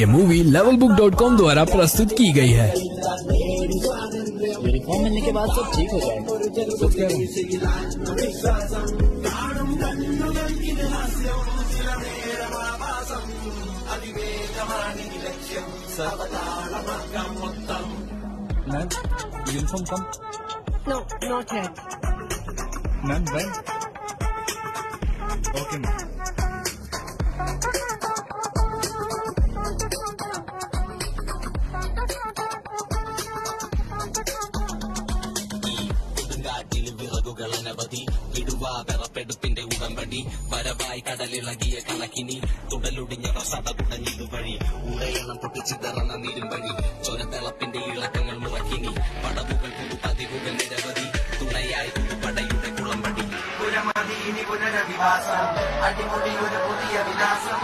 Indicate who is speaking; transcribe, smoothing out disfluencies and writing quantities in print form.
Speaker 1: ये movie levelbook.com द्वारा प्रस्तुत की गई है।
Speaker 2: यूनिफॉर्म मिलने के बाद सब ठीक हो जाएगा।
Speaker 3: Ma'am uniform come.
Speaker 4: No, not yet.
Speaker 3: Ma'am when okay ma'am.
Speaker 5: വിറകുകളനവധി വിടുവാ പിറപ്പെടുപ്പിന്റെ ഉടമ്പടി വരവായി കടലിളകിയ കണക്കിനി തുടലൊടിഞ്ഞ റസത കുടഞ്ഞിതു വഴി ഉടയണം പൊട്ടിച്ചിതറന്ന നീരുംവഴി ചൊരത്തിളപ്പിന്റെ ഇളക്കങ്ങൾ മുറക്കിനി പടവുകൾ പുതുപതിവുകൾ നിരവധി തുണയായി പുതുപടയുടെ കുളമ്പടി പുരമതി ഇനി പുനരധിവാസം അടിമുടി ഒരു പുതിയ വിലാസം